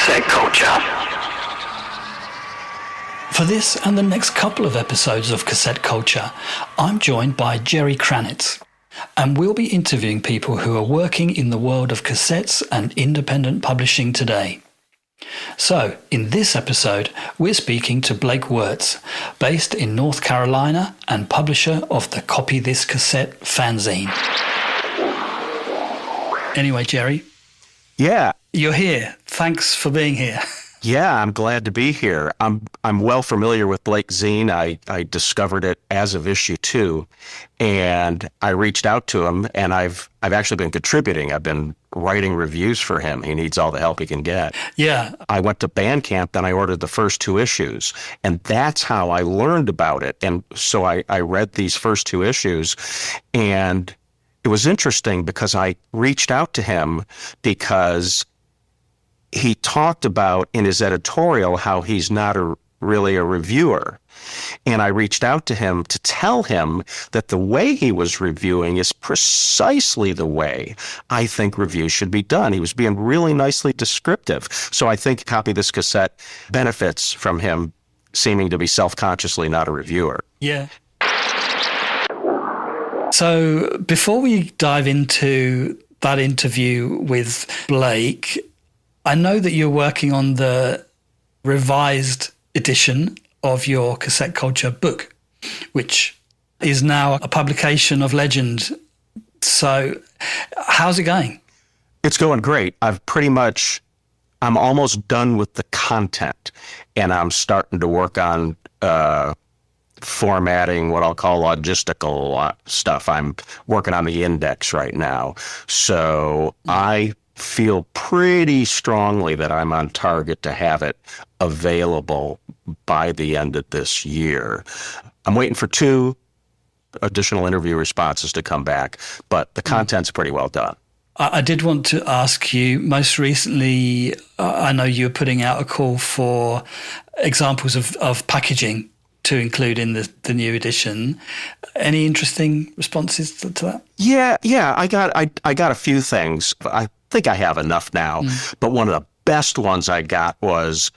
Cassette Culture. For this and the next couple of episodes of Cassette Culture, I'm joined by Jerry Kranitz, and we'll be interviewing people who are working in the world of cassettes and independent publishing today. So, in this episode, we're speaking to Blake Werts, based in North Carolina and publisher of the Copy This Cassette fanzine. Anyway, Jerry. Yeah. You're here. Thanks for being here. Yeah, I'm glad to be here. I'm well familiar with Blake's zine. I discovered it as of issue 2, and I reached out to him, and I've actually been contributing. I've been writing reviews for him. He needs all the help he can get. Yeah. I went to Bandcamp, then I ordered the first 2 issues, and that's how I learned about it. And so I read these first 2 issues, and it was interesting because I reached out to him because he talked about in his editorial how he's not really a reviewer. And I reached out to him to tell him that the way he was reviewing is precisely the way I think reviews should be done. He was being really nicely descriptive. So I think Copy This Cassette benefits from him seeming to be self-consciously not a reviewer. Yeah. So before we dive into that interview with Blake, I know that you're working on the revised edition of your Cassette Culture book, which is now a publication of legend. So how's it going? It's going great. I'm almost done with the content, and I'm starting to work on formatting, what I'll call logistical stuff. I'm working on the index right now. So I feel pretty strongly that I'm on target to have it available by the end of this year. I'm waiting for 2 additional interview responses to come back, but the content's pretty well done. I did want to ask you, most recently, I know you were putting out a call for examples of packaging to include in the new edition. Any interesting responses to that? Yeah, I got a few things. I think I have enough now, but one of the best ones I got was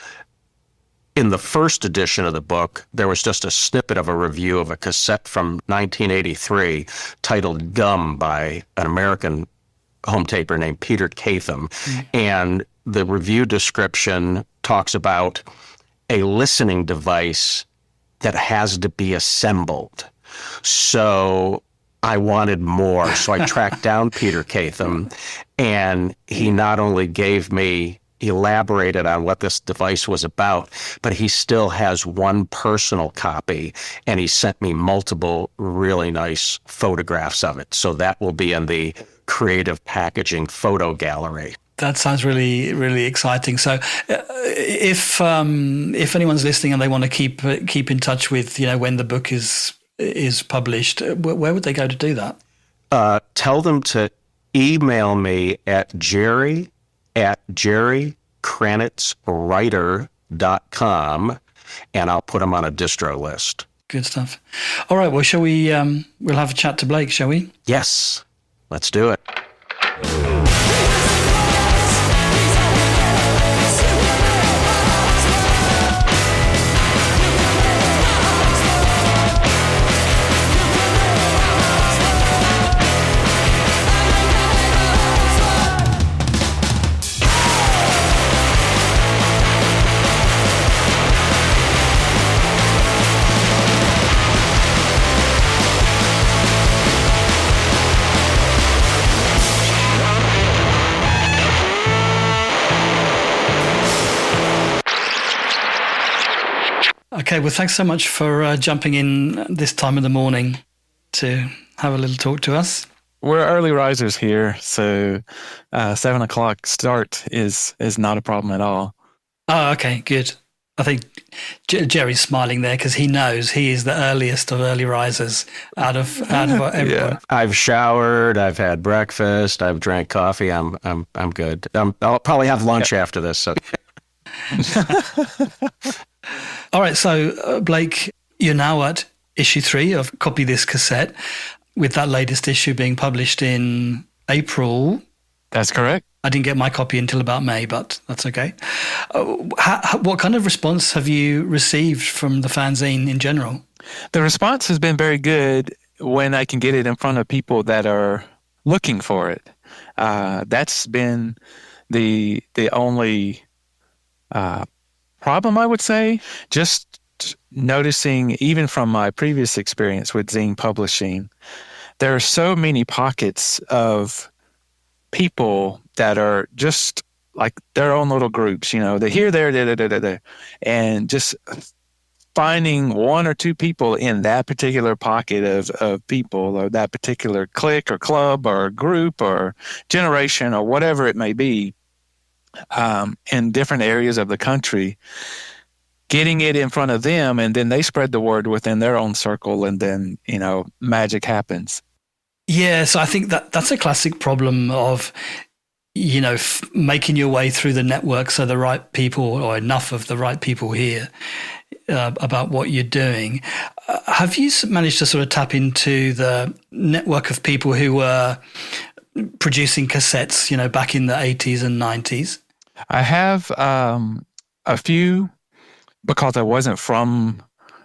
in the first edition of the book. There was just a snippet of a review of a cassette from 1983 titled Gum by an American home taper named Peter Catham. And the review description talks about a listening device that has to be assembled. So I wanted more. So I tracked down Peter Catham, and he not only elaborated on what this device was about, but he still has one personal copy, and he sent me multiple really nice photographs of it. So that will be in the creative packaging photo gallery. That sounds really, really exciting. So if anyone's listening and they want to keep in touch with, when the book is published, where would they go to do that? Tell them to email me at jerry@jerrykranitzwriter.com, and I'll put them on a distro list. Good stuff. All right. Well, shall we? We'll have a chat to Blake, shall we? Yes. Let's do it. Okay, well, thanks so much for jumping in this time of the morning to have a little talk to us. We're early risers here, so 7 o'clock start is not a problem at all. Oh, okay, good. I think Jerry's smiling there because he knows he is the earliest of early risers out of everyone. Yeah. I've showered, I've had breakfast, I've drank coffee. I'm good. I'll probably have lunch after this. So. All right, so Blake, you're now at issue 3 of Copy This Cassette, with that latest issue being published in April That's correct. I didn't get my copy until about May, but that's okay. What kind of response have you received from the fanzine in general? The response has been very good when I can get it in front of people that are looking for it. That's been the only problem, I would say. Just noticing, even from my previous experience with zine publishing, there are so many pockets of people that are just like their own little groups, they're here, there, and just finding one or two people in that particular pocket of people, or that particular clique or club or group or generation or whatever it may be, in different areas of the country, getting it in front of them, and then they spread the word within their own circle, and then, magic happens. Yeah, so I think that's a classic problem of, making your way through the network so the right people, or enough of the right people hear about what you're doing. Have you managed to sort of tap into the network of people who were producing cassettes, back in the 80s and 90s? I have a few, because I wasn't from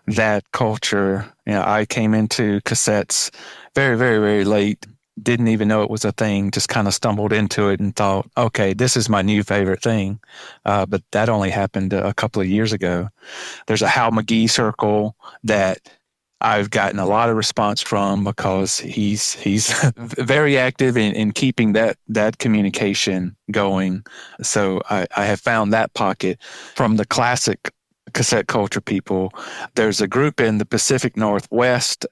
that culture. I came into cassettes very, very, very late. Didn't even know it was a thing. Just kind of stumbled into it and thought, okay, this is my new favorite thing. But that only happened a couple of years ago. There's a Hal McGee circle that I've gotten a lot of response from, because he's very active in keeping that communication going. So I have found that pocket. From the classic cassette culture people, there's a group in the Pacific Northwest,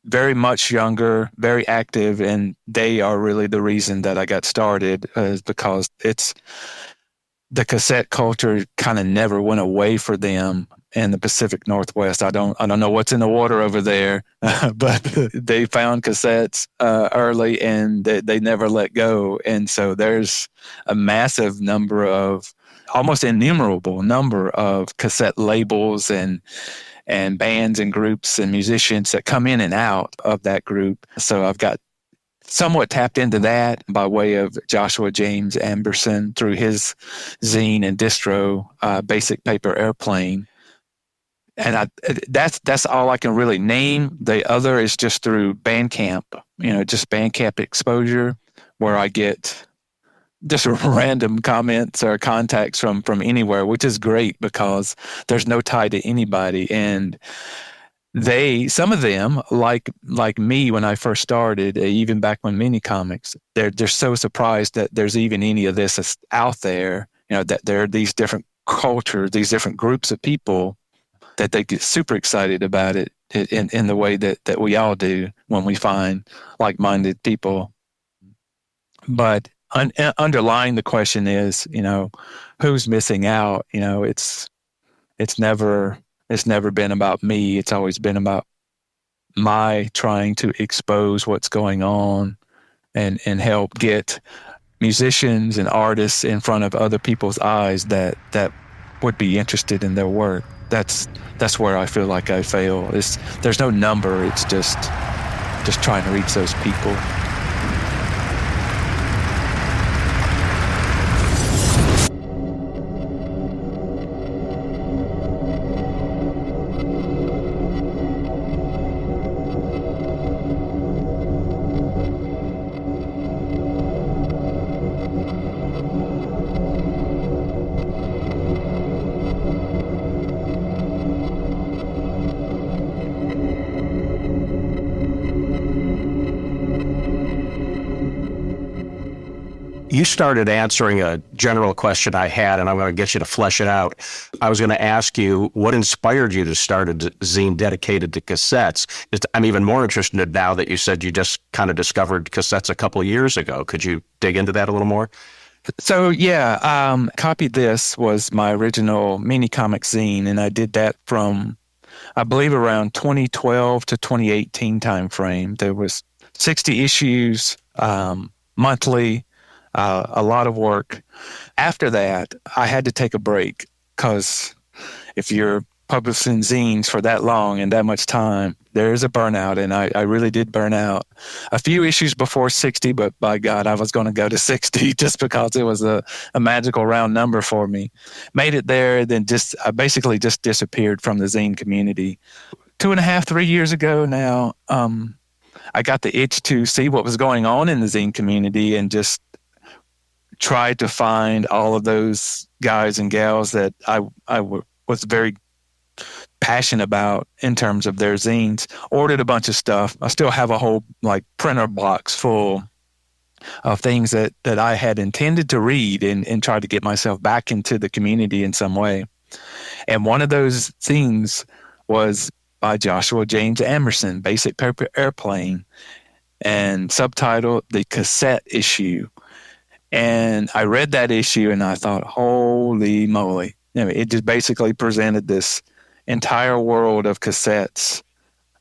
very much younger, very active, and they are really the reason that I got started, is because it's the cassette culture kind of never went away for them in the Pacific Northwest. I don't know what's in the water over there, but they found cassettes early, and they never let go. And so there's a massive number of, almost innumerable number of cassette labels and bands and groups and musicians that come in and out of that group. So I've got somewhat tapped into that by way of Joshua James Amberson through his zine and distro, Basic Paper Airplane. And that's all I can really name. The other is just through Bandcamp, just Bandcamp exposure, where I get just random comments or contacts from anywhere, which is great because there's no tie to anybody. And some of them, like me when I first started, even back when Mini-Comix, they're so surprised that there's even any of this out there, that there are these different cultures, these different groups of people, that they get super excited about it in the way that we all do when we find like-minded people. But underlying the question is, who's missing out? It's never been about me. It's always been about my trying to expose what's going on and help get musicians and artists in front of other people's eyes that would be interested in their work. That's where I feel like I fail. There's no number. It's just trying to reach those people. You started answering a general question I had, and I'm going to get you to flesh it out. I was going to ask you what inspired you to start a zine dedicated to cassettes. I'm even more interested now that you said you just kind of discovered cassettes a couple of years ago. Could you dig into that a little more? So, yeah, Copy This was my original Mini-Comix zine, and I did that from, I believe, around 2012 to 2018 timeframe. There was 60 issues monthly. A lot of work. After that, I had to take a break because if you're publishing zines for that long and that much time, there is a burnout, and I really did burn out. A few issues before 60, but by God, I was going to go to 60 just because it was a magical round number for me. Made it there, then I basically just disappeared from the zine community. 2.5, 3 years ago now, I got the itch to see what was going on in the zine community and just tried to find all of those guys and gals that I was very passionate about in terms of their zines. Ordered a bunch of stuff. I still have a whole printer box full of things that I had intended to read and try to get myself back into the community in some way. And one of those zines was by Joshua James Emerson, Basic Paper Airplane, and subtitled The Cassette Issue. And I read that issue and I thought, holy moly. It just basically presented this entire world of cassettes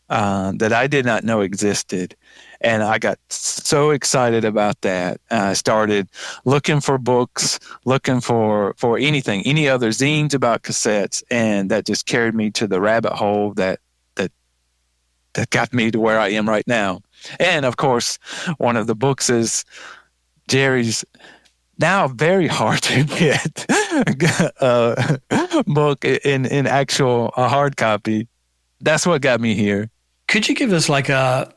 that I did not know existed. And I got so excited about that. I started looking for books, looking for anything, any other zines about cassettes. And that just carried me to the rabbit hole that got me to where I am right now. And of course, one of the books is Jerry's now very hard to get book in actual hard copy. That's what got me here. Could you give us a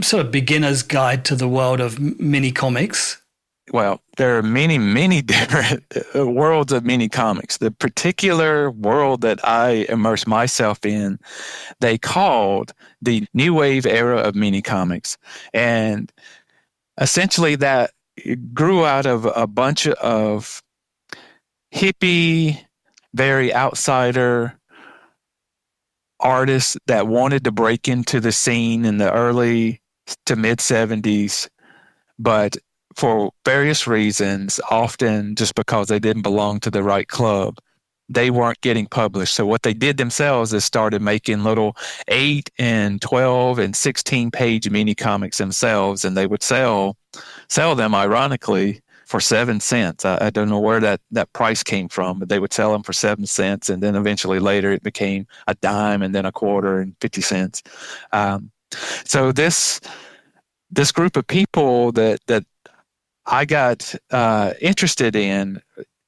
sort of beginner's guide to the world of Mini-Comix? Well, there are many, many different worlds of Mini-Comix. The particular world that I immersed myself in, they called the New Wave era of Mini-Comix. And essentially that grew out of a bunch of hippie, very outsider artists that wanted to break into the scene in the early to mid 70s, but for various reasons, often just because they didn't belong to the right club, they weren't getting published. So what they did themselves is started making little 8 and 12 and 16 page Mini-Comix themselves, and they would sell them, ironically, for 7 cents. I don't know where that price came from, but they would sell them for 7 cents, and then eventually later it became a dime, and then a quarter, and 50 cents. So this group of people that I got interested in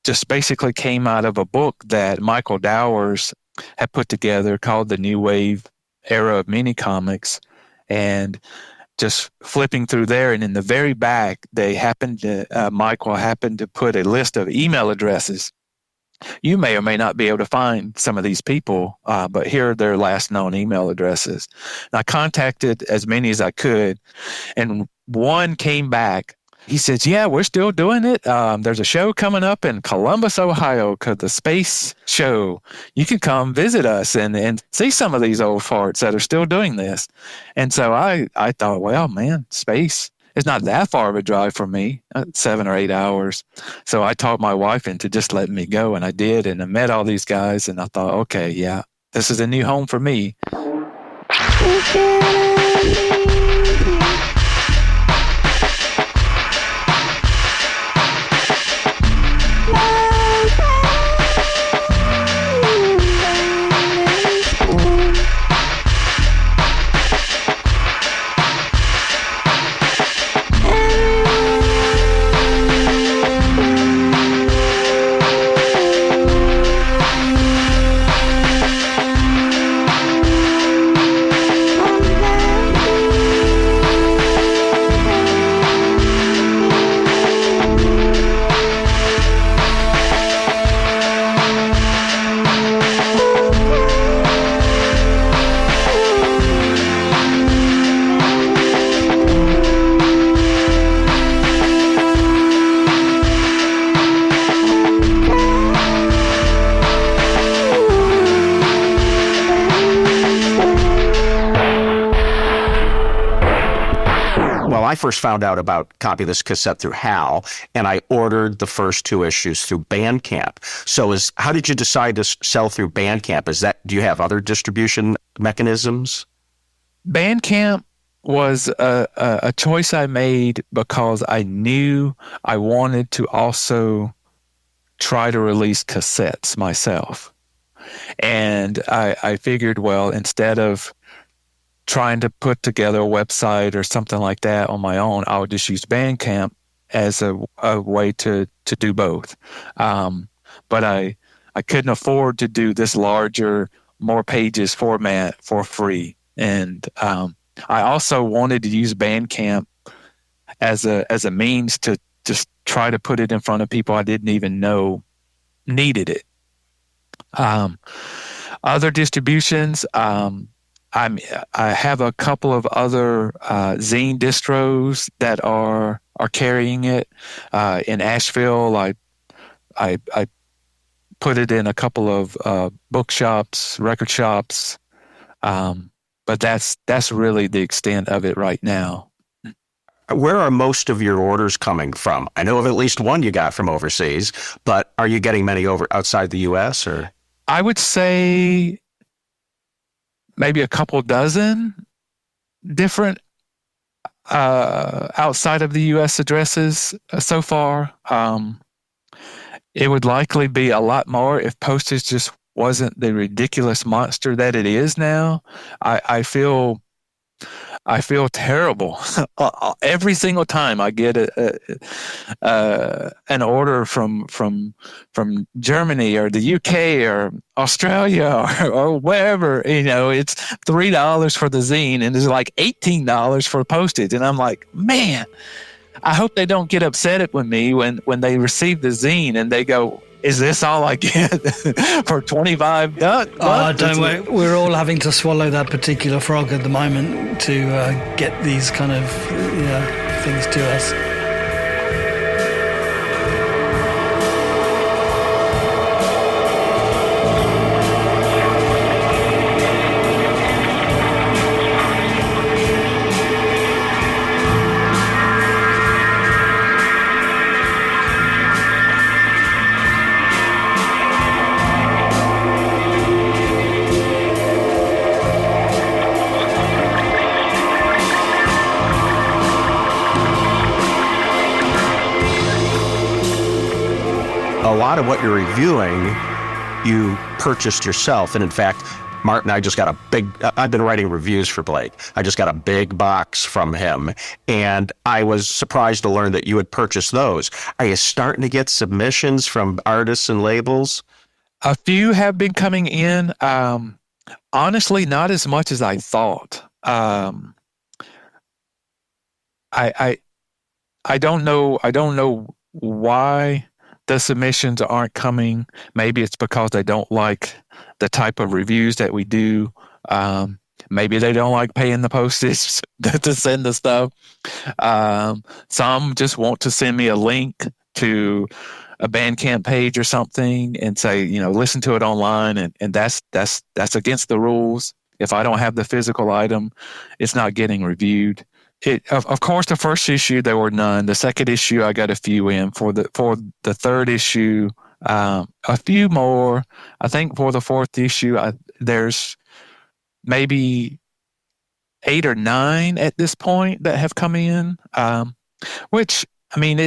just basically came out of a book that Michael Dowers had put together called The New Wave Era of Mini-Comix. And just flipping through there, and in the very back, Michael happened to put a list of email addresses. You may or may not be able to find some of these people, but here are their last known email addresses. And I contacted as many as I could, and one came back. He says, yeah, we're still doing it. There's a show coming up in Columbus, Ohio, called the Space Show. You can come visit us and see some of these old farts that are still doing this. And so I thought, well, man, space is not that far of a drive for me, 7 or 8 hours. So I talked my wife into just letting me go, and I did. And I met all these guys, and I thought, okay, yeah, this is a new home for me. I first found out about Copy This Cassette through Hal, and I ordered the first 2 issues through Bandcamp. So how did you decide to sell through Bandcamp? Do you have other distribution mechanisms? Bandcamp was a choice I made because I knew I wanted to also try to release cassettes myself. And I figured, well, instead of trying to put together a website or something like that on my own, I would just use Bandcamp as a way to do both. But I couldn't afford to do this larger, more pages format for free. And I also wanted to use Bandcamp as a means to just try to put it in front of people I didn't even know needed it. Other distributions, I have a couple of other zine distros that are carrying it. In Asheville, I put it in a couple of bookshops, record shops, but that's really the extent of it right now. Where are most of your orders coming from? I know of at least one you got from overseas, but are you getting many outside the U.S. or? I would say maybe a couple dozen different outside of the U.S. addresses so far. It would likely be a lot more if postage just wasn't the ridiculous monster that it is now. I feel terrible every single time I get an order from Germany or the UK or Australia or wherever. It's $3 for the zine and it's like $18 for postage, and I'm like, man, I hope they don't get upset with me when they receive the zine and they go, is this all I get for $25? Oh, don't worry. We're all having to swallow that particular frog at the moment to get these kind of things to us. A lot of what you're reviewing, you purchased yourself. And in fact, Martin, I've been writing reviews for Blake. I just got a big box from him. And I was surprised to learn that you had purchased those. Are you starting to get submissions from artists and labels? A few have been coming in. Honestly, not as much as I thought. I don't know why the submissions aren't coming. Maybe it's because they don't like the type of reviews that we do. Maybe they don't like paying the postage to send the stuff. Some just want to send me a link to a Bandcamp page or something and say, listen to it online. And that's against the rules. If I don't have the physical item, it's not getting reviewed. Of course, the first issue, there were none. The second issue, I got a few in. For the third issue, a few more. I think for the fourth issue, there's maybe 8 or 9 at this point that have come in. Which, I mean,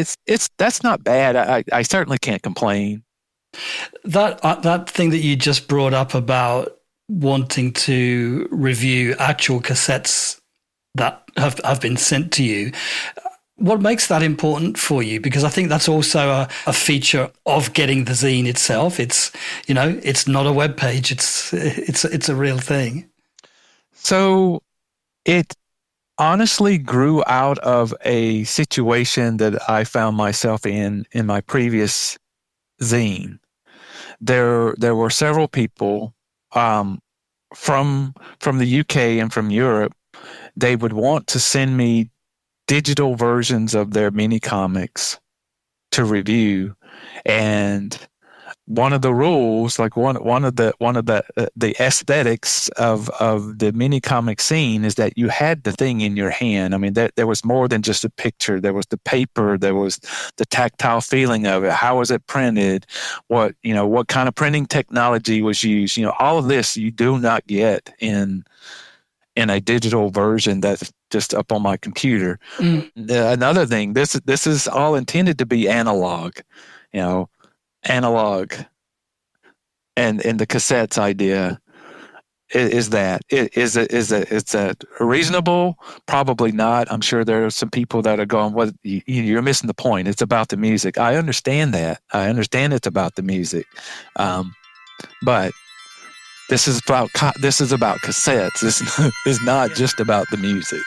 that's not bad. I certainly can't complain. That thing that you just brought up about wanting to review actual cassettes that have been sent to you. What makes that important for you? Because I think that's also a feature of getting the zine itself. It's it's not a web page. It's a real thing. So it honestly grew out of a situation that I found myself in my previous zine. There were several people from the UK and from Europe. They would want to send me digital versions of their Mini-Comix to review, and one of the rules, like one of the aesthetics of the Mini-Comix scene, is that you had the thing in your hand. I mean, there was more than just a picture. There was the paper. There was the tactile feeling of it. How was it printed? What kind of printing technology was used? All of this you do not get in a digital version that's just up on my computer. Another thing, this is all intended to be analog, analog And the cassettes idea is that it's that reasonable? Probably not. I'm sure there are some people that are going, "Well, you're missing the point. It's about the music." I understand that. I understand it's about the music, but this is about cassettes. This is not just about the music.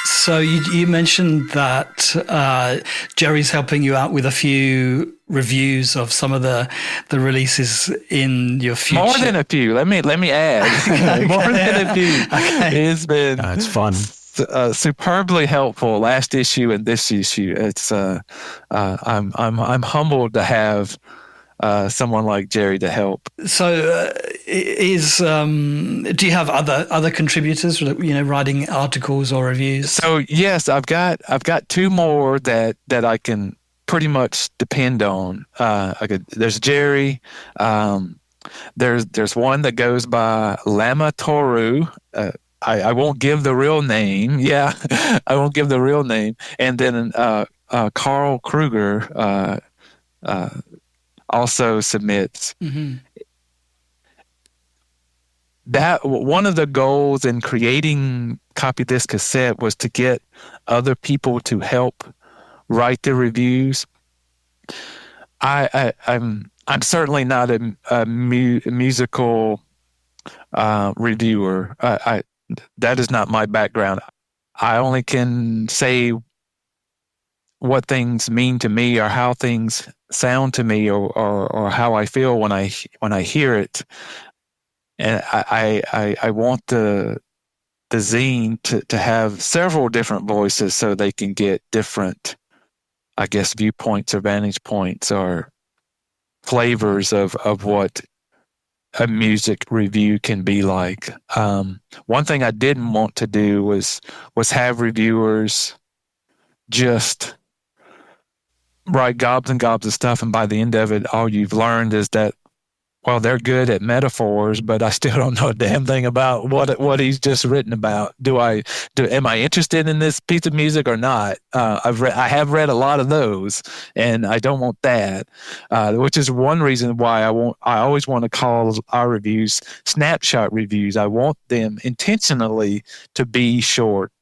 So you mentioned that Jerry's helping you out with a few reviews of some of the releases in your future. More than a few. Let me add. Okay. More than a few. Okay. It's been it's fun. Superbly helpful. Last issue and this issue. It's I'm humbled to have someone like Jerry to help. So, do you have other contributors, writing articles or reviews? So yes, I've got two more that I can pretty much depend on. There's Jerry. There's one that goes by Lama Toru. I won't give the real name. Yeah, I won't give the real name. And then Carl Kruger. Also submits. Mm-hmm. That one of the goals in creating Copy This Cassette was to get other people to help write the reviews. I'm certainly not a musical reviewer. That is not my background. I only can say what things mean to me or how things sound to me or how I feel when I hear it. And I want the zine to have several different voices so they can get different, I guess, viewpoints or vantage points or flavors of what a music review can be like. One thing I didn't want to do was have reviewers just write gobs and gobs of stuff, and by the end of it, all you've learned is that, well, they're good at metaphors, but I still don't know a damn thing about what he's just written about. Am I interested in this piece of music or not? I have read a lot of those, and I don't want that, which is one reason why I always want to call our reviews snapshot reviews. I want them intentionally to be short.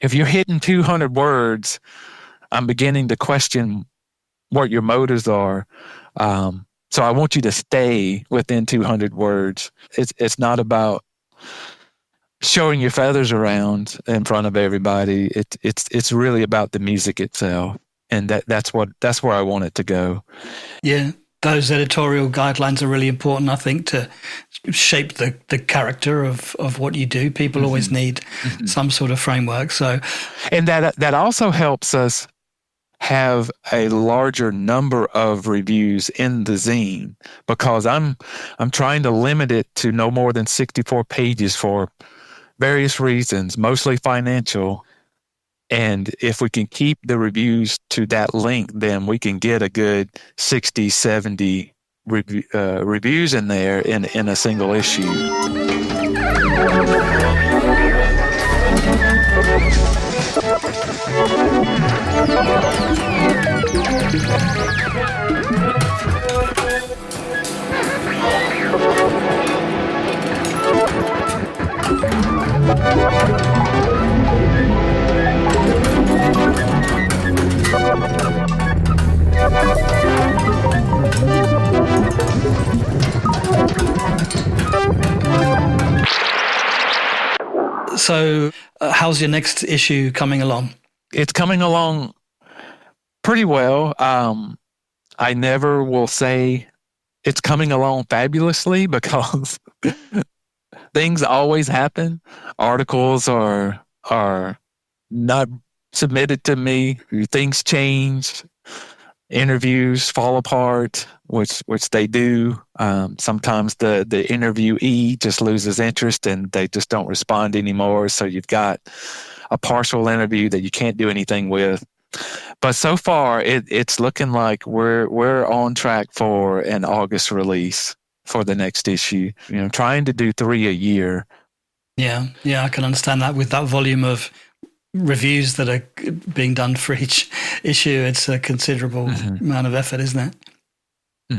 If you're hitting 200 words, I'm beginning to question what your motives are. So I want you to stay within 200 words. It's not about showing your feathers around in front of everybody. It's really about the music itself, and that's where I want it to go. Yeah, those editorial guidelines are really important, I think, to shape the character of what you do. People mm-hmm. always need mm-hmm. some sort of framework. So, and that also helps us have a larger number of reviews in the zine, because I'm trying to limit it to no more than 64 pages for various reasons, mostly financial. And if we can keep the reviews to that length, then we can get a good 60, 70 reviews in there in a single issue. So, how's your next issue coming along? It's coming along pretty well. I never will say it's coming along fabulously, because things always happen. Articles are not submitted to me. Things change. Interviews fall apart. which they do. Sometimes the interviewee just loses interest and they just don't respond anymore. So you've got a partial interview that you can't do anything with. But so far, it's looking like we're on track for an August release for the next issue. Trying to do 3 a year. Yeah, I can understand that with that volume of reviews that are being done for each issue. It's a considerable amount of effort, isn't it?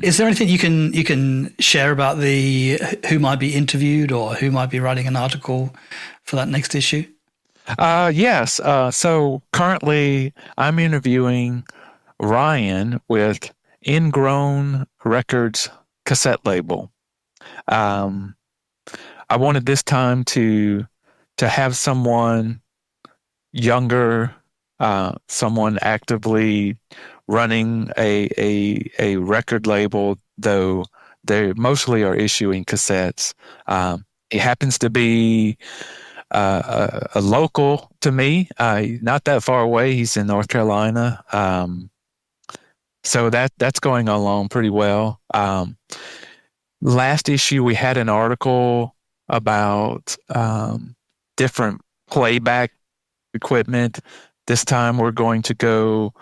Is there anything you can share about who might be interviewed or who might be writing an article for that next issue? Yes. So currently I'm interviewing Ryan with Ingrown Records cassette label. I wanted this time to have someone younger, someone actively running a record label, though they mostly are issuing cassettes. He happens to be a local to me, not that far away. He's in North Carolina. So that's going along pretty well. Last issue, we had an article about different playback equipment. This time we're going to go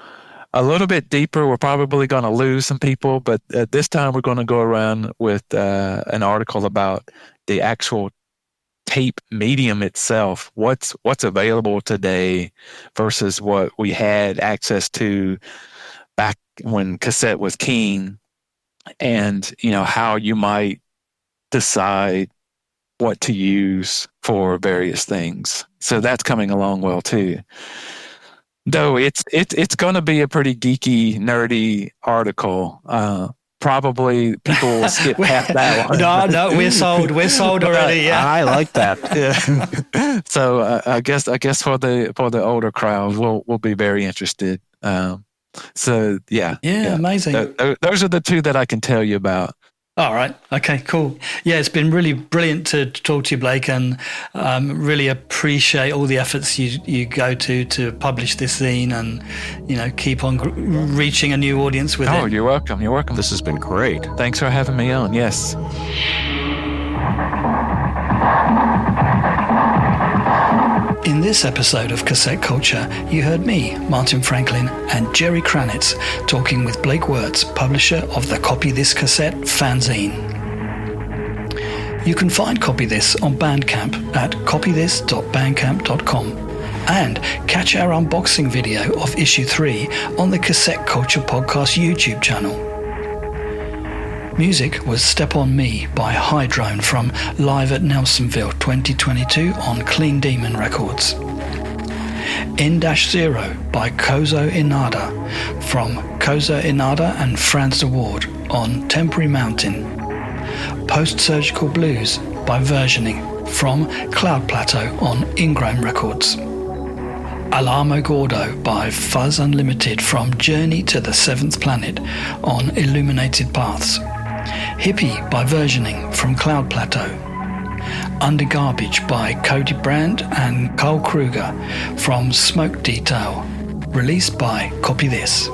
a little bit deeper. We're probably going to lose some people, but this time we're going to go around with an article about the actual tape medium itself. What's available today versus what we had access to back when cassette was king, and how you might decide what to use for various things. So that's coming along well too. Though it's going to be a pretty geeky, nerdy article. Probably people will skip past that one. No, we're sold. We're sold already. Yeah, I like that. Yeah. So I guess for the older crowd, we'll be very interested. So yeah, amazing. Those are the two that I can tell you about. All right. Okay, cool. Yeah, it's been really brilliant to talk to you, Blake, and really appreciate all the efforts you go to publish this zine and, keep on reaching a new audience with it. Oh, you're welcome. You're welcome. This has been great. Thanks for having me on. Yes. In this episode of Cassette Culture, you heard me, Martin Franklin, and Jerry Kranitz talking with Blake Werts, publisher of the Copy This Cassette fanzine. You can find Copy This on Bandcamp at copythis.bandcamp.com and catch our unboxing video of issue 3 on the Cassette Culture Podcast YouTube channel. Music was Step On Me by Hydrone from Live at Nelsonville 2022 on Clean Demon Records. In-0 by Kozo Inada from Kozo Inada and Franz de Waard on Temporary Mountain. Post-Surgical Blues by Versioning from Cloud Plateau on Ingrown Records. Alamogordo by FUZZ Unlimited from Journey to the Seventh Planet on Illuminated Paths. Hippie by Versioning from Cloud Plateau. Under Garbage by Cody Brant and Kruger from Smoke Detail, released by Copy This.